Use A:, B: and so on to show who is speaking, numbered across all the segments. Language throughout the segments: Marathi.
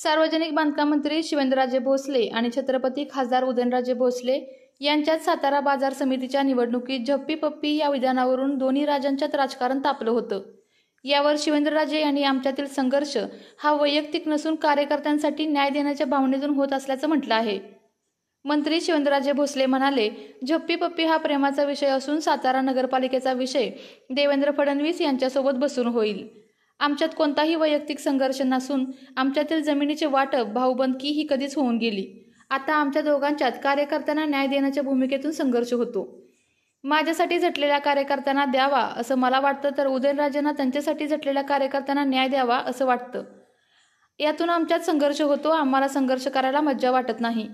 A: सार्वजनिक बांधकाम मंत्री शिवेंद्रराजे भोसले आणि छत्रपती खासदार उदयनराजे भोसले यांच्यात सातारा बाजार समितीच्या निवडणुकीत झप्पी पप्पी या विधानावरून दोन्ही राजांच्यात राजकारण तापलं होतं। यावर शिवेंद्रराजे यांनी आमच्यातील संघर्ष हा वैयक्तिक नसून कार्यकर्त्यांसाठी न्याय देण्याच्या भावनेतून होत असल्याचं म्हटलं आहे। मंत्री शिवेंद्रराजे भोसले म्हणाले, झप्पी पप्पी हा प्रेमाचा विषय असून सातारा नगरपालिकेचा विषय देवेंद्र फडणवीस यांच्यासोबत बसून होईल। आमच्यात कोणताही वैयक्तिक संघर्ष नसून आमच्यातील जमिनीचे वाटप भाऊबंदकी ही कधीच होऊन गेली। आता आमच्या दोघांच्यात कार्यकर्त्यांना न्याय देण्याच्या भूमिकेतून संघर्ष होतो। माझ्यासाठी झटलेल्या कार्यकर्त्यांना द्यावा असं मला वाटतं, तर उदयनराजेंना त्यांच्यासाठी झटलेल्या कार्यकर्त्यांना न्याय द्यावा असं वाटतं। यातून आमच्यात संघर्ष होतो। आम्हाला संघर्ष करायला मज्जा वाटत नाही।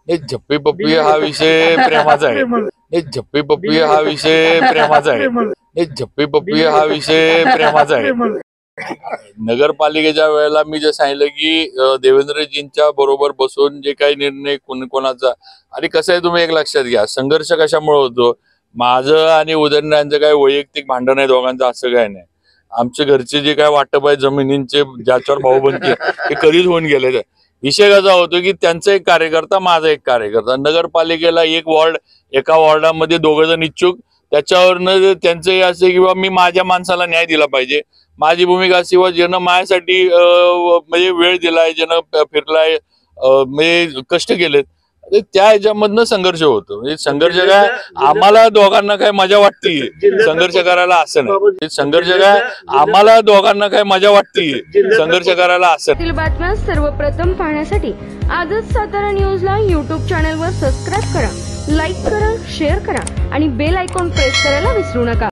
B: झप्पी पप्पी हा विषय प्रेमाचा आहे। झप्पी पप्पी हा विषय प्रेमाचा आहे। झप्पी पप्पी हा विषय प्रेमाचा आहे। नगरपालिकेच्या वेळेला मी जे सांगितलं की देवेंद्रजींच्या बरोबर बसून जे काही निर्णय कोणाचा, आणि कसं आहे तुम्ही एक लक्षात घ्या, संघर्ष कशामुळे होतो, माझं आणि उदयनराजांचं काय वैयक्तिक भांडण आहे दोघांचं असं काय नाही। आमच्या घरचे जे काय वाटप आहे जमिनींचे ज्याच्यावर भाऊबंदकी हे कधीच होऊन गेले। विषय कसा होतो की त्यांचा एक कार्यकर्ता माझा एक कार्यकर्ता, नगरपालिकेला एक वॉर्ड, एका वॉर्डामध्ये दोघ जण इच्छुक, त्याच्यावरनं त्यांचं असं की बाबा मी माझ्या माणसाला न्याय दिला पाहिजे। माझी भूमिका अशी व ज्यानं माझ्यासाठी म्हणजे वेळ दिलाय, ज्यानं फिरलाय, म्हणजे कष्ट केलेत, त्या ह्याच्यामधनं संघर्ष होतो। म्हणजे संघर्ष काय आम्हाला दोघांना काय मजा वाटते संघर्ष करायला असं नाही। संघर्ष काय आम्हाला दोघांना काय मजा वाटते संघर्ष करायला असं नाही।
C: बातम्या सर्वप्रथम पाहण्यासाठी आजच सातारा न्यूजला YouTube चॅनलवर सबस्क्राईब करा, लाईक करा, शेअर करा आणि बेल आयकॉन प्रेस करायला विसरू नका।